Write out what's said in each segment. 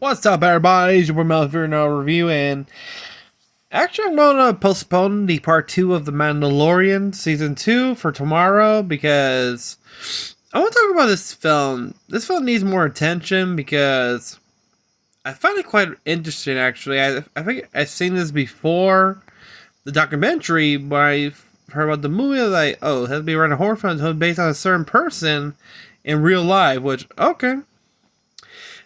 What's up, everybody? It's your boy Mel here in our review, and actually, I'm gonna postpone the part 2 of The Mandalorian season 2 for tomorrow because I want to talk about this film. This film needs more attention because I find it quite interesting. Actually, I think I've seen this before the documentary, but I heard about the movie. I was like, oh, it has to be around a horror film based on a certain person in real life. Which okay.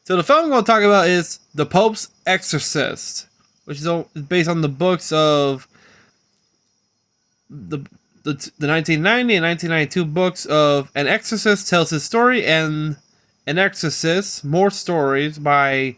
So the film I'm going to talk about is The Pope's Exorcist, which is based on the books of the 1990 and 1992 books of An Exorcist Tells His Story and An Exorcist, More Stories by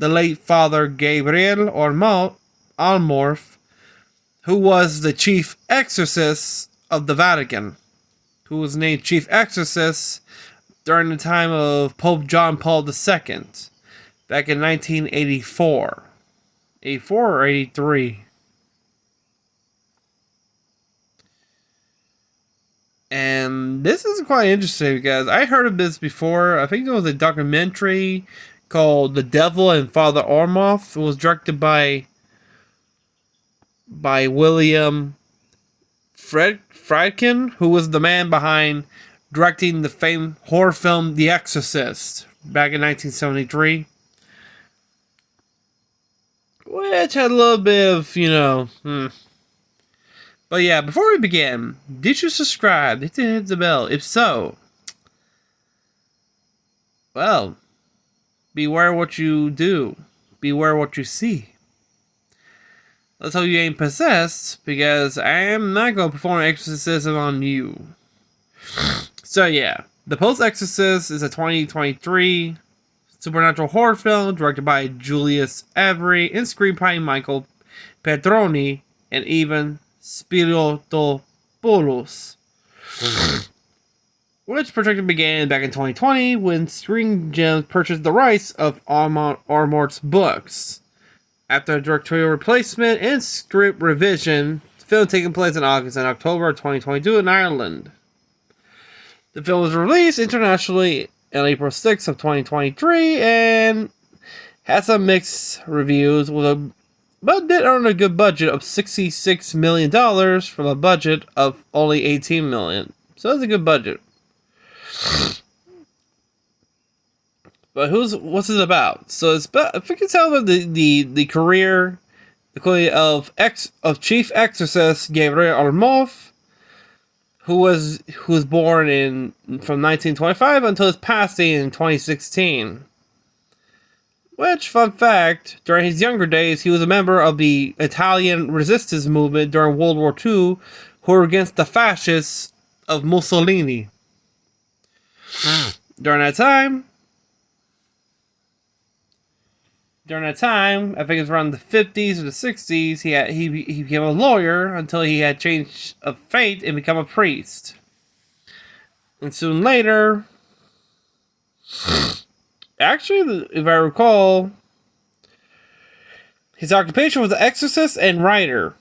the late Father Gabriele Amorth, who was the Chief Exorcist of the Vatican, who was named Chief Exorcist during the time of Pope John Paul II, back in 1984. 84 or 83. And this is quite interesting because I heard of this before. I think there was a documentary called The Devil and Father Amorth. It was directed by William Friedkin, who was the man behind directing the famed horror film The Exorcist back in 1973. Which had a little bit of, But yeah, before we begin, did you subscribe? Did you hit the bell? If so, well, beware what you do. Beware what you see. Let's hope you ain't possessed, because I am not going to perform an exorcism on you. So yeah, The Pope's Exorcist is a 2023 supernatural horror film directed by Julius Avery and screenplay by Michael Petroni and Ivan Spiritopoulos. Which project began back in 2020 when Screen Gems purchased the rights of Amorth's books. After a directorial replacement and script revision, the film taking place in August and October of 2022 in Ireland. The film was released internationally on April 6th of 2023 and had some mixed reviews, but did earn a good budget of $66 million from a budget of only $18 million. So that's a good budget. But what's it about? So it's about, if we can tell about the career of Chief Exorcist Gabriele Amorth, who was born from 1925 until his passing in 2016. Which, fun fact, during his younger days, he was a member of the Italian resistance movement during World War II, who were against the fascists of Mussolini. During that time, I think it was around the 50s or the 60s, he became a lawyer until he had changed of fate and become a priest. And soon later, actually, if I recall, his occupation was an exorcist and writer.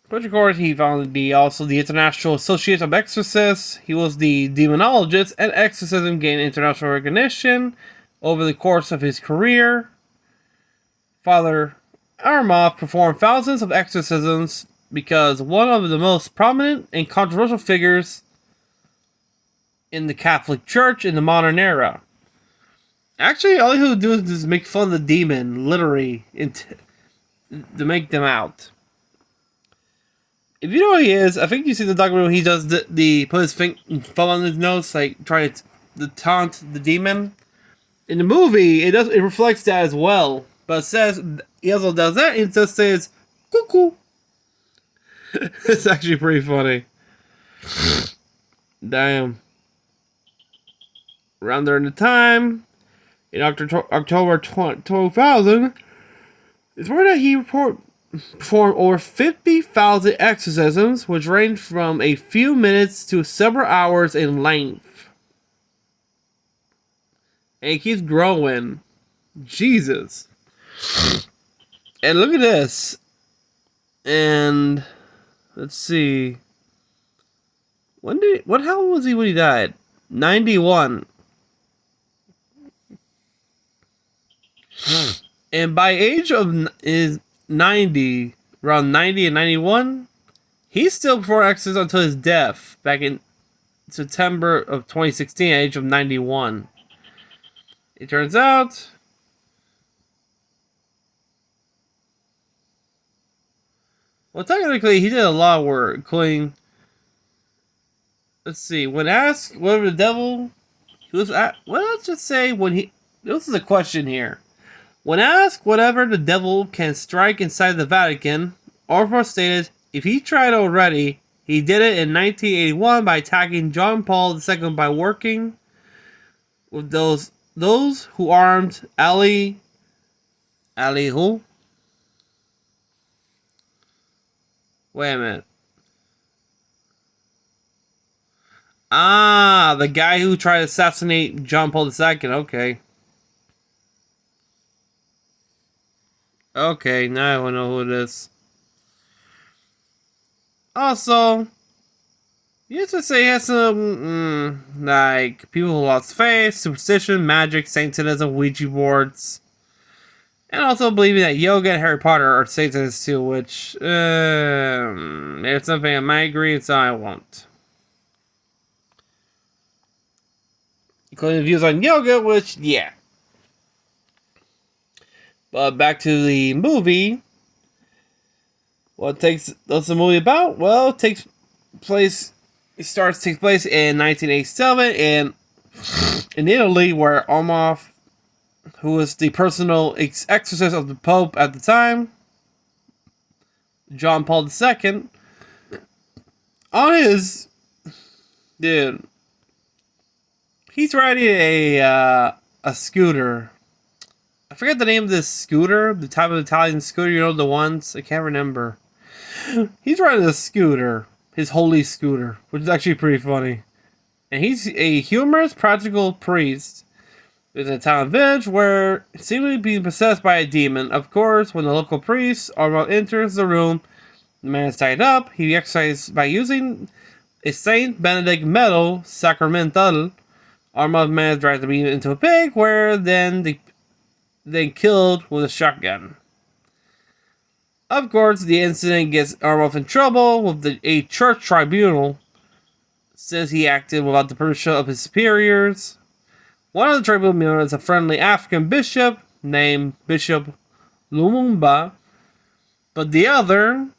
Which, of course, he founded also the International Association of Exorcists. He was the demonologist, and exorcism gained international recognition over the course of his career. Father Amorth performed thousands of exorcisms because one of the most prominent and controversial figures in the Catholic Church in the modern era. Actually, all he would do is make fun of the demon, literally, to make them out. If you know who he is, I think you see the documentary when he does put his thumb on his nose, like trying to taunt the demon. In the movie, it reflects that as well, but it says he also does that. And it just says "cuckoo." It's actually pretty funny. Damn. Around during the time, in October 2000, it's where that he performed over 50,000 exorcisms, which range from a few minutes to several hours in length. And it keeps growing. Jesus. And look at this. And let's see. How old was he when he died? 91. And by age of is 90, around 90 and 91, he still performed exorcisms until his death back in September of 2016 at the age of 91. It turns out, well, technically, he did a lot of work, including, let's see, when asked whether the devil, he was at, well, let's just say when he, this is a question here. When asked whatever the devil can strike inside the Vatican, Amorth stated, if he tried already, he did it in 1981 by attacking John Paul II by working with those who armed Ali who? Wait a minute. Ah, the guy who tried to assassinate John Paul II. Okay. Okay, now I know who it is. Also, you used to say he has some, like, people who lost faith, superstition, magic, Satanism, Ouija boards. And also believing that yoga and Harry Potter are Satanists too, which, it's something I might agree and so I won't. Including views on yoga, which, yeah. But back to the movie. What's the movie about? Well, it takes place in 1987 in Italy, where Amorth, who was the personal exorcist of the Pope at the time, John Paul II, on his, dude, he's riding a scooter. I forget the name of this scooter, the type of Italian scooter, you know, the ones, I can't remember. He's riding a scooter, his holy scooter, which is actually pretty funny. And he's a humorous, practical priest. There's an Italian village where seemingly being possessed by a demon. Of course, when the local priest Amorth enters the room, the man is tied up. He exorcises by using a Saint Benedict medal, sacramental. Amorth man drives the beam into a pig, where then killed with a shotgun. Of course, the incident gets Amorth in trouble with a church tribunal since he acted without the permission of his superiors. One of the tribunal members is a friendly African bishop named Bishop Lumumba, but the other,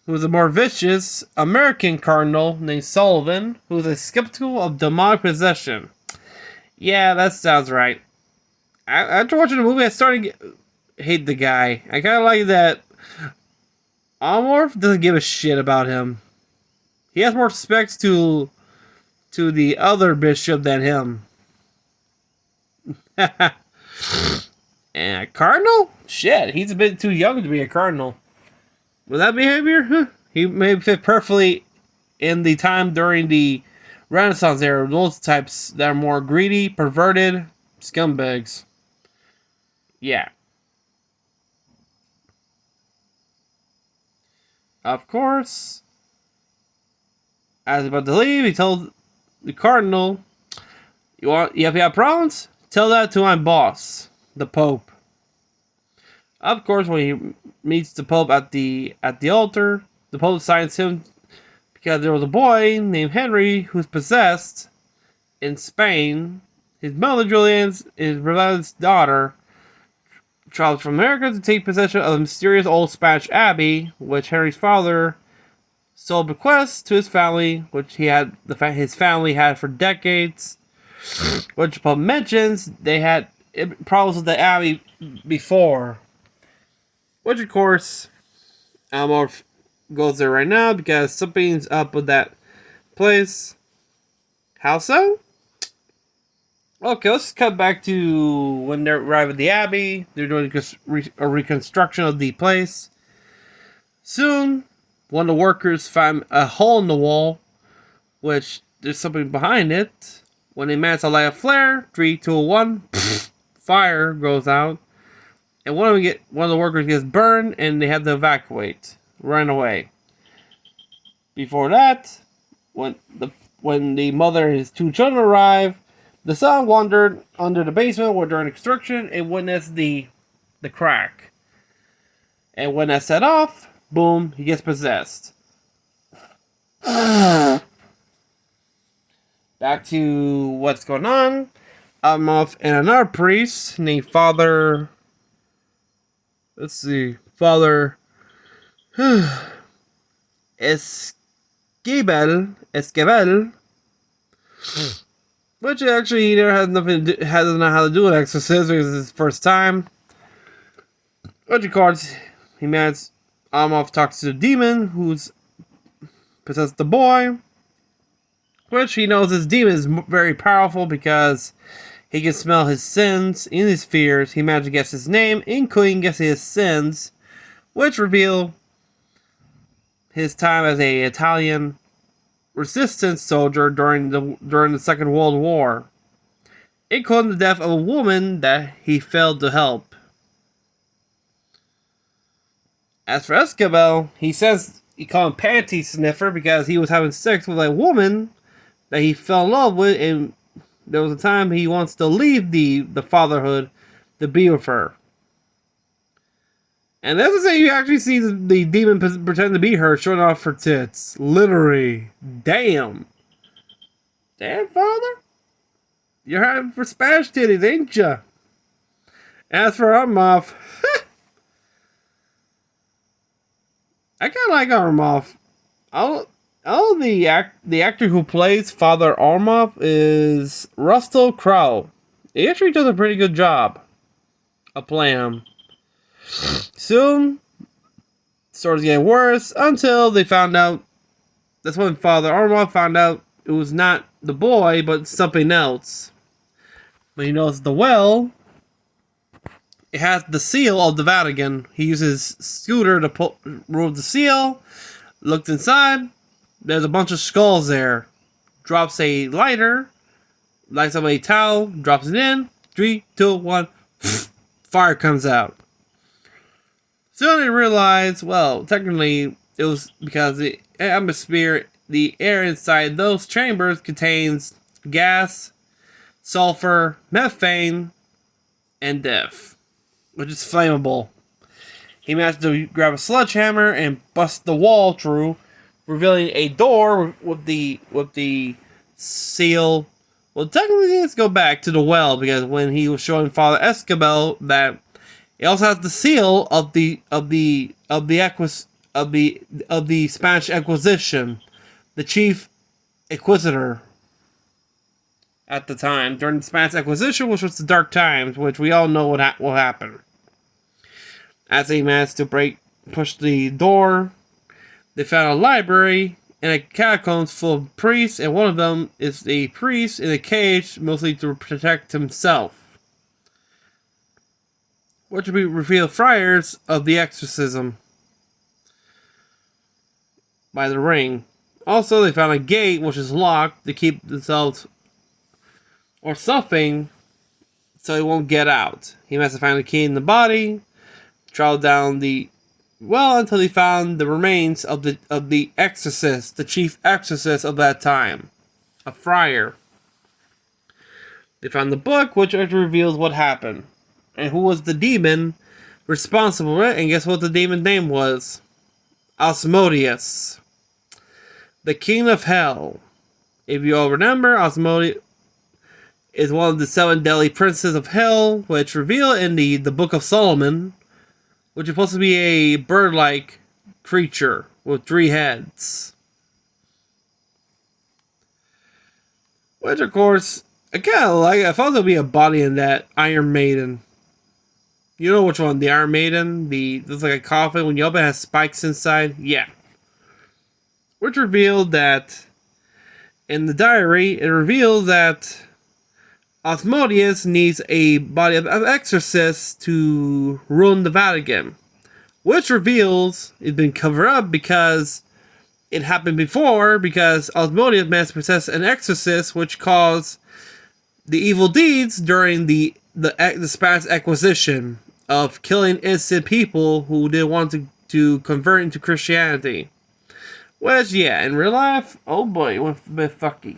who is a more vicious American cardinal named Sullivan, who is skeptical of demonic possession. Yeah, that sounds right. After watching the movie, I started to hate the guy. I kind of like that Amorth doesn't give a shit about him. He has more respect to the other bishop than him. And a cardinal? Shit, he's a bit too young to be a cardinal. With that behavior, he may fit perfectly in the time during the Renaissance era. Those types that are more greedy, perverted scumbags. Yeah. Of course, as he's about to leave, he told the cardinal, if you have problems, tell that to my boss, the Pope. Of course, when he meets the Pope at the altar, the Pope signs him because there was a boy named Henry who's possessed in Spain. His mother, Julian's, is Reveille's daughter, travels from America to take possession of the mysterious old Spanish abbey, which Henry's father sold bequests to his family, which his family had for decades. Which Pope mentions they had problems with the abbey before. Which, of course, Amorth goes there right now because something's up with that place. How so? Okay, let's cut back to when they arrive at the abbey. They're doing a reconstruction of the place. Soon, one of the workers find a hole in the wall, which there's something behind it. When they manage to light a flare, 3, 2, 1, fire goes out, and one of the workers gets burned, and they have to evacuate, run away. Before that, when the mother and his 2 children arrive, the son wandered under the basement where during construction and witnessed the the crack. And when that's set off, boom, he gets possessed. Back to what's going on. Amorth and another priest named Father. Let's see. Father Esquivel, which actually he never has nothing to do, doesn't know how to do an exorcism because it's his first time. Which of course, he managed. Amorth talks to the demon who's possessed the boy, which he knows this demon is very powerful because he can smell his sins and his fears. He managed to guess his name, including guessing his sins, which reveal his time as a Italian resistance soldier during the Second World War, including the death of a woman that he failed to help. As for Esquivel, he says he called him panty sniffer because he was having sex with a woman that he fell in love with, and there was a time he wants to leave the fatherhood to be with her. And that's to say, you actually see the demon pretend to be her, showing off her tits. Literally. Damn. Damn, Father. You're having for Spanish titties, ain't ya? As for Amorth, I kind of like Amorth. The actor who plays Father Amorth is Russell Crowe. He actually does a pretty good job of playing him. Soon, stories get worse until they found out. That's when Father Amorth found out it was not the boy, but something else. When he knows the well, it has the seal of the Vatican. He uses his scooter to remove the seal. Looked inside. There's a bunch of skulls there. Drops a lighter. Lights up a towel. Drops it in. 3, 2, 1. Fire comes out. Soon they realized, well, technically, it was because the atmosphere, the air inside those chambers contains gas, sulfur, methane, and death, which is flammable. He managed to grab a sledgehammer and bust the wall through, revealing a door with the seal. Well, technically, let's go back to the well because when he was showing Father Esquivel that it also has the seal of the Spanish Inquisition, the Chief Inquisitor at the time during the Spanish Inquisition, which was the Dark Times, which we all know what will happen. As they managed to push the door, they found a library and a catacombs full of priests, and one of them is a priest in a cage, mostly to protect himself, which would be revealed friars of the exorcism by the ring. Also, they found a gate which is locked to keep themselves or something so he won't get out. He must have found a key in the body, traveled down the well until he found the remains of the exorcist, the chief exorcist of that time, a friar. They found the book which reveals what happened and who was the demon responsible for it, and guess what the demon name was? Asmodeus, the king of hell. If you all remember, Asmodeus is one of the 7 deadly princes of hell, which reveal in the Book of Solomon, which is supposed to be a bird-like creature with 3 heads. Which, of course, I kind of like. I thought there'd be a body in that Iron Maiden. You know which one? The Iron Maiden? There's like a coffin. When you open it, has spikes inside. Yeah. Which revealed that in the diary, it reveals that Asmodeus needs a body of exorcists to ruin the Vatican. Which reveals it's been covered up because it happened before, because Asmodeus managed to possess an exorcist, which caused the evil deeds during the Spanish Inquisition of killing innocent people who didn't want to convert into Christianity. Which, yeah, in real life, oh boy, it went a bit fucky.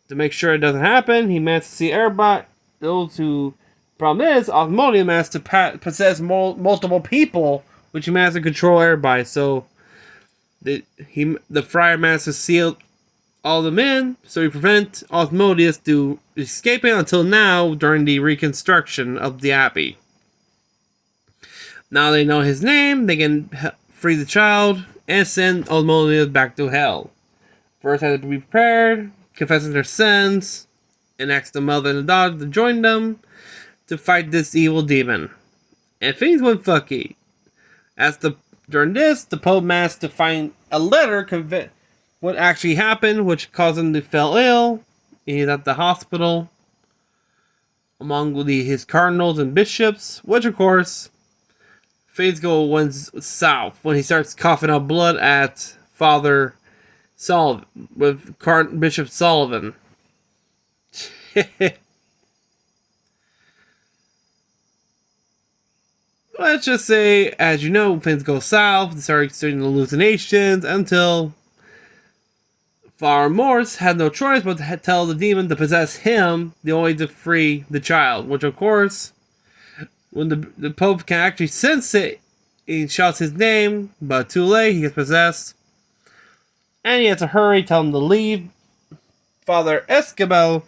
To make sure it doesn't happen, he managed to see everybody, those who Problem is, Asmodeus managed to possess multiple people, which he managed to control everybody. So the friar managed to seal all the men, so he prevent Asmodeus to escaping until now during the reconstruction of the abbey. Now they know his name, they can free the child and send Asmodeus back to hell. First, they have to be prepared, confessing their sins, and ask the mother and the daughter to join them to fight this evil demon. And things went fucky. During this, the Pope managed to find a letter what actually happened, which caused him to fall ill. He's at the hospital among his cardinals and bishops, which of course things go south when he starts coughing up blood at Father Sullivan with Bishop Sullivan. Let's just say, as you know, things go south. They start experiencing hallucinations until Father Amorth had no choice but to tell the demon to possess him, the only way to free the child. Which, of course, when the Pope can actually sense it, he shouts his name, but too late, he gets possessed. And he has to hurry, tell him to leave. Father Gabriele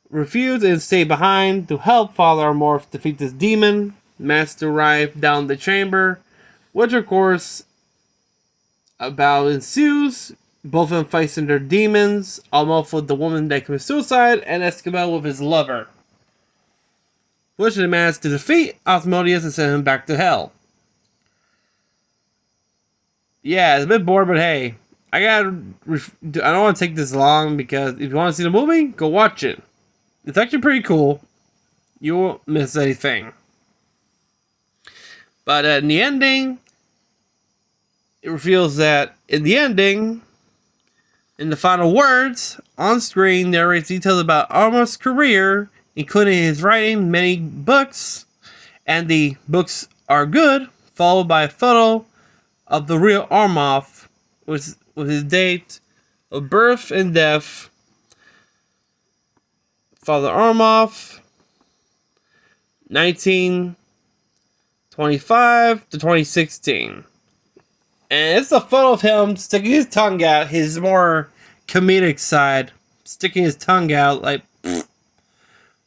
refused and stayed behind to help Father Amorth defeat this demon. Master arrived down the chamber, which of course a battle ensues. Both of them facing their demons, Amorth with the woman that commits suicide, and Gabriele with his lover. Which they managed to defeat Asmodeus and send him back to hell. Yeah, it's a bit bored, but hey, I don't want to take this long because if you want to see the movie, go watch it. It's actually pretty cool. You won't miss anything. But in the ending, it reveals that in the ending, in the final words, on screen narrates details about Amorth's career, including his writing many books, and the books are good, followed by a photo of the real Amorth with his date of birth and death. Father Amorth, 1925 to 2016. And it's a photo of him sticking his tongue out, his more comedic side, sticking his tongue out like, pfft.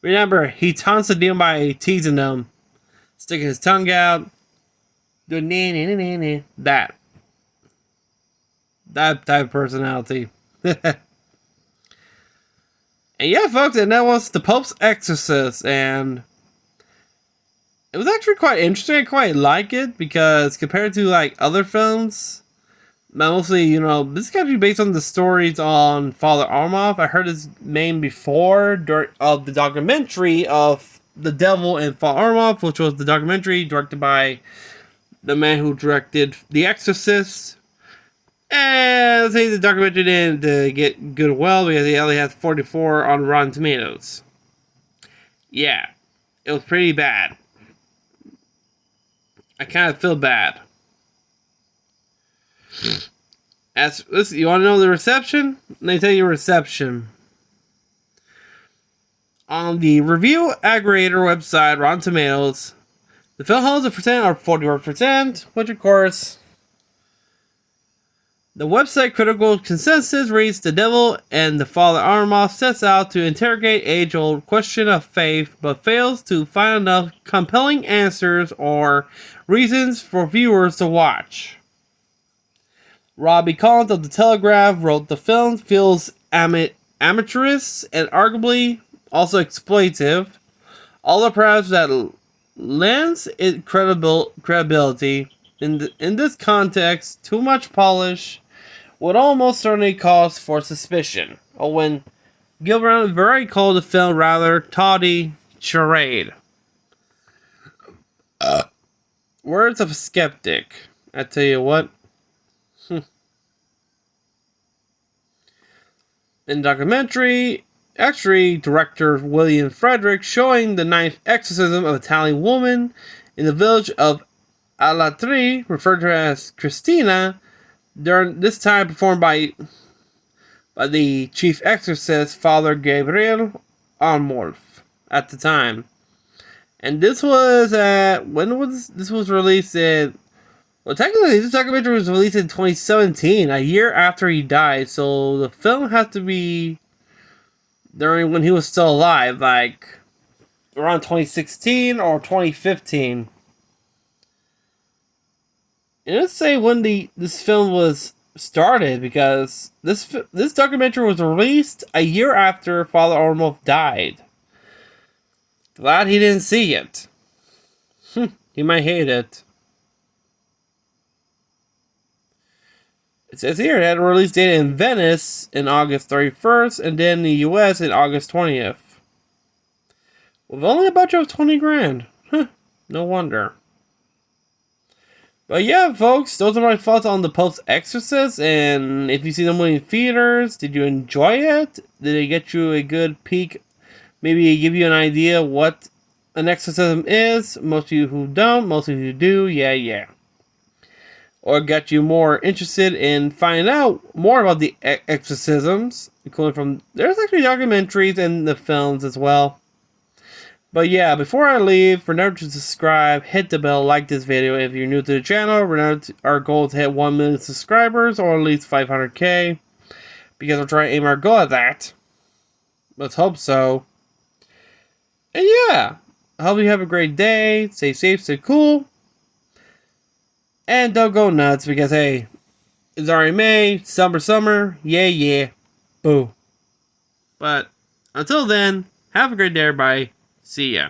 Remember, he taunts the demon by teasing them, sticking his tongue out, doing that type of personality. And yeah, folks, and that was the Pope's Exorcist, and it was actually quite interesting. I quite like it because compared to like other films, mostly, this is actually based on the stories on Father Amorth. I heard his name before of the documentary of the Devil and Father Amorth, which was the documentary directed by the man who directed The Exorcist. And let's say the documentary didn't get good because it only has 44 on Rotten Tomatoes. Yeah, it was pretty bad. I kind of feel bad. Listen, you want to know the reception? Let me tell you reception. On the review aggregator website, Rotten Tomatoes, the film holds a percent or 41%, which of course, the website critical consensus reads the Devil and the Father Amorth sets out to interrogate age-old question of faith, but fails to find enough compelling answers or reasons for viewers to watch. Robbie Collins of The Telegraph wrote the film feels amateurish and arguably also exploitive. All the perhaps that lends it credibility. In this context, too much polish would almost certainly cause for suspicion. Or when Gilbrand very called the film rather tawdry charade. Words of a skeptic. I tell you what. In the documentary, actually, director William Frederick showing the ninth exorcism of an Italian woman in the village of Alatri, referred to as Christina, during this time performed by the Chief Exorcist, Father Gabriele Amorth, at the time. And this was when was this was released in? Well, technically, this documentary was released in 2017, a year after he died. So the film had to be during when he was still alive, like around 2016 or 2015. And let's say when this film was started, because this documentary was released a year after Father Amorth died. Glad he didn't see it. He might hate it. It says here it had a release date in Venice in August 31st, and then in the US in August 20th. With only a budget of 20 grand. No wonder. But yeah, folks, those are my thoughts on the Post Exorcist. And if you see the movie in theaters, did you enjoy it? Did it get you a good peek? Maybe give you an idea what an exorcism is? Most of you who don't, most of you do, yeah. Or got you more interested in finding out more about the exorcisms, including from there's actually documentaries and the films as well. But yeah, before I leave, remember to subscribe, hit the bell, like this video if you're new to the channel. Remember our goal is to hit 1 million subscribers or at least 500k, because we're trying to aim our goal at that. Let's hope so. And yeah, I hope you have a great day. Stay safe, stay cool. And don't go nuts, because hey, it's already May, summer, yeah, boo. But until then, have a great day, everybody. See ya.